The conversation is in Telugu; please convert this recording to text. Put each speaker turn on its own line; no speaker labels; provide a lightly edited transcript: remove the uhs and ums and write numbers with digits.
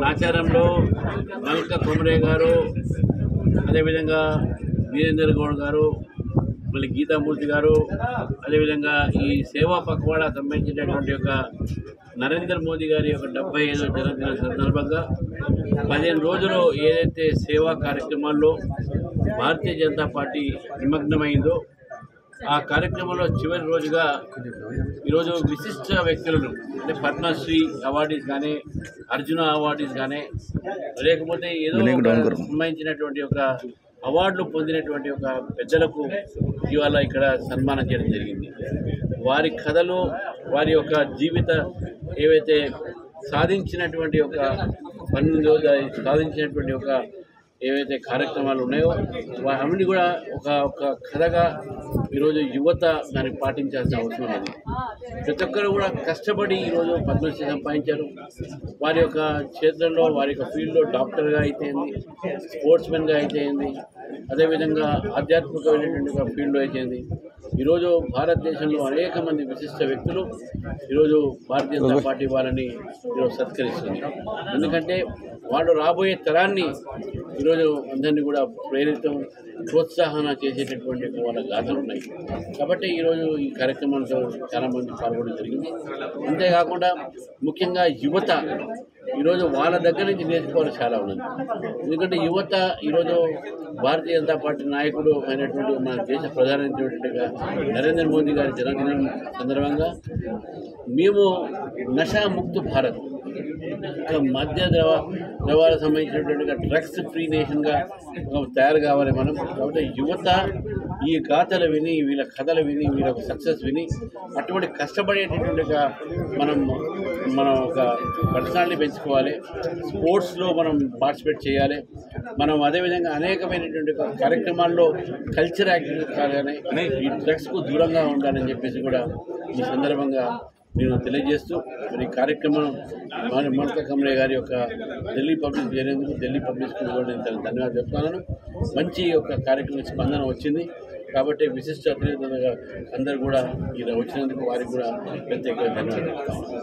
నాచారంలో మల్క కొమరే గారు, అదేవిధంగా వీరేందర్ గౌడ్ గారు, మళ్ళీ గీతామూర్తి గారు, అదేవిధంగా ఈ సేవా పక్వాడా సంబంధించినటువంటి యొక్క నరేంద్ర మోదీ గారి యొక్క 75వ జన్మదిన సందర్భంగా 15 రోజులు ఏదైతే సేవా కార్యక్రమాల్లో భారతీయ జనతా పార్టీ నిమగ్నమైందో ఆ కార్యక్రమంలో చివరి రోజుగా ఈరోజు విశిష్ట వ్యక్తులను అంటే పద్మశ్రీ అవార్డీస్ కానీ, అర్జున అవార్డీస్ కానీ, లేకపోతే ఏదో సంబంధించినటువంటి ఒక అవార్డులు పొందినటువంటి ఒక పెద్దలకు ఇవాళ ఇక్కడ సన్మానం చేయడం జరిగింది. వారి కథలు, వారి యొక్క జీవిత ఏవైతే సాధించినటువంటి ఒక పనులు, సాధించినటువంటి ఒక ఏవైతే కార్యక్రమాలు ఉన్నాయో అవన్నీ కూడా ఒక కథగా ఈరోజు యువత దాన్ని పాటించాల్సిన అవసరం ఉన్నది. ప్రతి ఒక్కరు కూడా కష్టపడి ఈరోజు పద్మశ్రీ సంపాదించారు. వారి యొక్క క్షేత్రంలో, వారి యొక్క ఫీల్డ్లో డాక్టర్గా అయితేంది, స్పోర్ట్స్మెన్గా అయితేంది, అదేవిధంగా ఆధ్యాత్మికమైనటువంటి ఒక ఫీల్డ్లో అయితేంది. ఈరోజు భారతదేశంలో అనేక మంది విశిష్ట వ్యక్తులు ఈరోజు భారతీయ జనతా పార్టీ వాళ్ళని ఈరోజు సత్కరిస్తుంది. ఎందుకంటే వాళ్ళు రాబోయే తరాన్ని ఈరోజు అందరినీ కూడా ప్రోత్సాహన చేసేటటువంటి వాళ్ళ గాథలు ఉన్నాయి. కాబట్టి ఈరోజు ఈ కార్యక్రమంలో చాలామంది పాల్గొనడం జరిగింది. అంతేకాకుండా ముఖ్యంగా యువత ఈరోజు వాళ్ళ దగ్గర నుంచి నేర్చుకోవాలి చాలా ఉన్నది. ఎందుకంటే యువత ఈరోజు భారతీయ జనతా పార్టీ నాయకుడు అయినటువంటి మన దేశ ప్రధానమైనటువంటిగా నరేంద్ర మోదీ గారి జన్మదినం సందర్భంగా మేము నషాముక్త భారత్, మద్య ద్రవాలకు సంబంధించినటువంటి డ్రగ్స్ ఫ్రీ నేషన్గా తయారు కావాలి మనం. కాబట్టి యువత ఈ గాథలు విని, వీళ్ళ కథలు విని, వీళ్ళ సక్సెస్ విని అటువంటి కష్టపడేటటువంటిగా మనం ఒక పర్సనాలిటీ పెంచుకోవాలి. స్పోర్ట్స్లో మనం పార్టిసిపేట్ చేయాలి. మనం అదేవిధంగా అనేకమైనటువంటి కార్యక్రమాల్లో కల్చర్ యాక్టివిటీస్ కానీ ఈ డ్రగ్స్కు దూరంగా ఉండాలని చెప్పేసి కూడా ఈ సందర్భంగా నేను తెలియజేస్తూ మరి కార్యక్రమం మల్క కొమరే గారి యొక్క ఢిల్లీ పబ్లిక్ చేరేందుకు ఢిల్లీ పబ్లిక్కి కూడా నేను ధన్యవాదాలు చెప్తున్నాను. మంచి యొక్క కార్యక్రమం స్పందన వచ్చింది. కాబట్టి విశిష్ట అతిథులుగా అందరూ కూడా ఇలా వచ్చినందుకు వారికి కూడా ప్రత్యేకంగా ధన్యవాదాలు చెప్తాను.